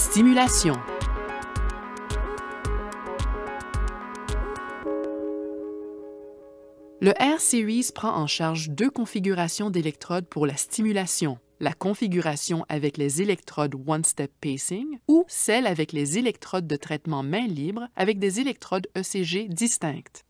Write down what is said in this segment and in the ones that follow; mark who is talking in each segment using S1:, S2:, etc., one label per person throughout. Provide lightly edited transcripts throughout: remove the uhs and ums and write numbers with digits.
S1: Stimulation. Le R-Series prend en charge deux configurations d'électrodes pour la stimulation, la configuration avec les électrodes One-Step Pacing ou celle avec les électrodes de traitement main libre avec des électrodes ECG distinctes.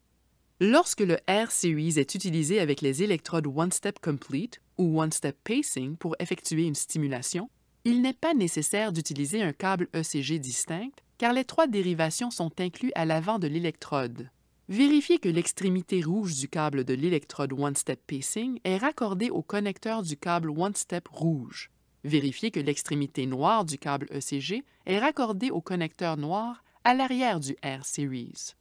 S1: Lorsque le R-Series est utilisé avec les électrodes One-Step Complete ou One-Step Pacing pour effectuer une stimulation, il n'est pas nécessaire d'utiliser un câble ECG distinct car les trois dérivations sont incluses à l'avant de l'électrode. Vérifiez que l'extrémité rouge du câble de l'électrode One-Step Pacing est raccordée au connecteur du câble One-Step rouge. Vérifiez que l'extrémité noire du câble ECG est raccordée au connecteur noir à l'arrière du R-Series.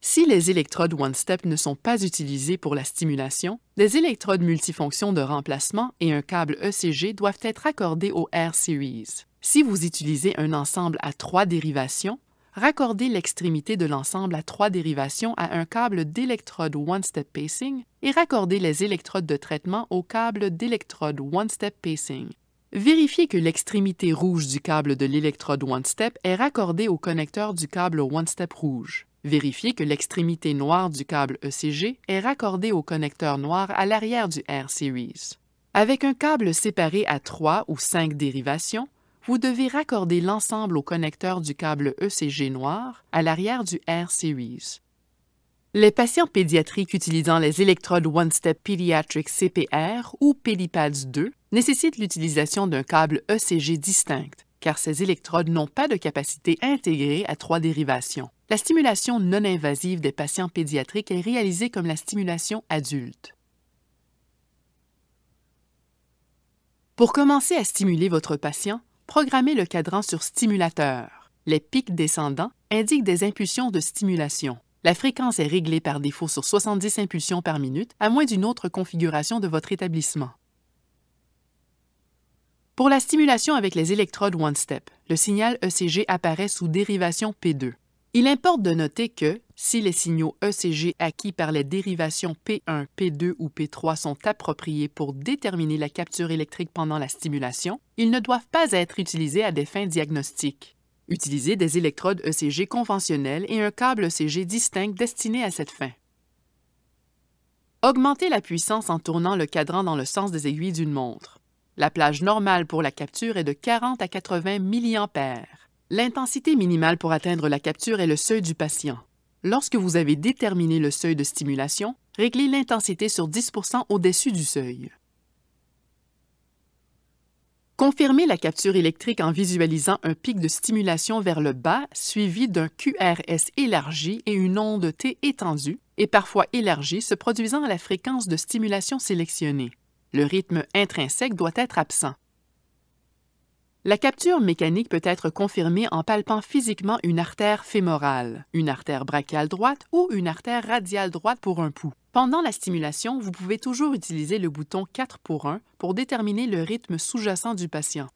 S1: Si les électrodes One-Step ne sont pas utilisées pour la stimulation, des électrodes multifonctions de remplacement et un câble ECG doivent être accordés au R-Series. Si vous utilisez un ensemble à trois dérivations, raccordez l'extrémité de l'ensemble à trois dérivations à un câble d'électrode One-Step Pacing et raccordez les électrodes de traitement au câble d'électrode One-Step Pacing. Vérifiez que l'extrémité rouge du câble de l'électrode One-Step est raccordée au connecteur du câble One-Step rouge. Vérifiez que l'extrémité noire du câble ECG est raccordée au connecteur noir à l'arrière du R-Series. Avec un câble séparé à 3 ou 5 dérivations, vous devez raccorder l'ensemble au connecteur du câble ECG noir à l'arrière du R-Series. Les patients pédiatriques utilisant les électrodes One-Step Pediatric CPR ou PediPads 2 nécessitent l'utilisation d'un câble ECG distinct, car ces électrodes n'ont pas de capacité intégrée à trois dérivations. La stimulation non invasive des patients pédiatriques est réalisée comme la stimulation adulte. Pour commencer à stimuler votre patient, programmez le cadran sur stimulateur. Les pics descendants indiquent des impulsions de stimulation. La fréquence est réglée par défaut sur 70 impulsions par minute, à moins d'une autre configuration de votre établissement. Pour la stimulation avec les électrodes One-Step, le signal ECG apparaît sous dérivation P2. Il importe de noter que, si les signaux ECG acquis par les dérivations P1, P2 ou P3 sont appropriés pour déterminer la capture électrique pendant la stimulation, ils ne doivent pas être utilisés à des fins diagnostiques. Utilisez des électrodes ECG conventionnelles et un câble ECG distinct destiné à cette fin. Augmentez la puissance en tournant le cadran dans le sens des aiguilles d'une montre. La plage normale pour la capture est de 40 à 80 mA. L'intensité minimale pour atteindre la capture est le seuil du patient. Lorsque vous avez déterminé le seuil de stimulation, réglez l'intensité sur 10 % au-dessus du seuil. Confirmez la capture électrique en visualisant un pic de stimulation vers le bas suivi d'un QRS élargi et une onde T étendue et parfois élargie se produisant à la fréquence de stimulation sélectionnée. Le rythme intrinsèque doit être absent. La capture mécanique peut être confirmée en palpant physiquement une artère fémorale, une artère brachiale droite ou une artère radiale droite pour un pouls. Pendant la stimulation, vous pouvez toujours utiliser le bouton 4 pour 1 pour déterminer le rythme sous-jacent du patient.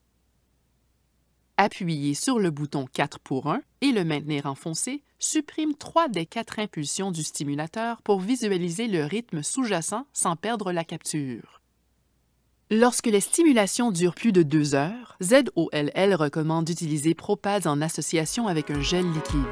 S1: Appuyer sur le bouton 4 pour 1 et le maintenir enfoncé supprime 3 des 4 impulsions du stimulateur pour visualiser le rythme sous-jacent sans perdre la capture. Lorsque les stimulations durent plus de 2 heures, ZOLL recommande d'utiliser ProPads en association avec un gel liquide.